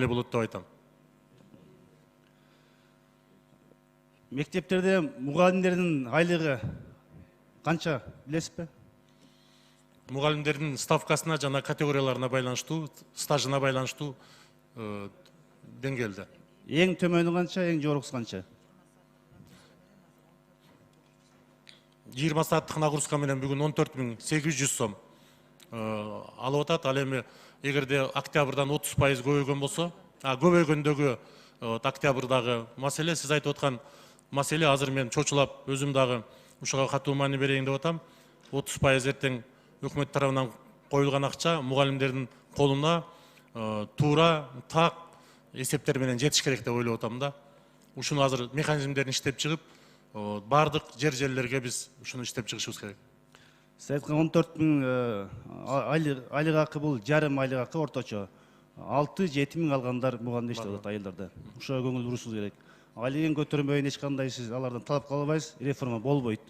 эле болот деп айтам. Мектептерде мугалимдердин айлыгы канча билесизби? Мугалимдердин ставкасына жана категорияларына байланыштуу, стажына байланыштуу деңгээлде. Эң төмөнү канча, эң жогоркусу канча? 20 сааттык нагрузка менен бүгүн 14.800 сом алып атат. Ал эми эгерде октябрдан 30% көбөйгөн болсо, көбөйгөндөгү октябрдагы маселе, сиз айтып аткан маселе, азыр мен чочулап өзүм дагы ушуга катуу маани берейин деп атам. 30% эртең өкмөт тарабынан коюлган акча мугалимдердин колуна туура так эсептер менен жетиш керек деп ойлоп атам да. Ушуну азыр механизмдерин иштеп чыгып, бардык жерлерге биз ушуну иштеп чыгышыбыз керек. Сиз айткан 14.000 айлык акы бул жарым айлык акы орточо. 6-7 миң алгандар мугалимде иштеп атат айылдарда. Ушуга көңүл бурушубуз керек. Айлыгын көтөрмөйүн эч кандай сиз алардан талап кыла албайсыз, реформа болбойт.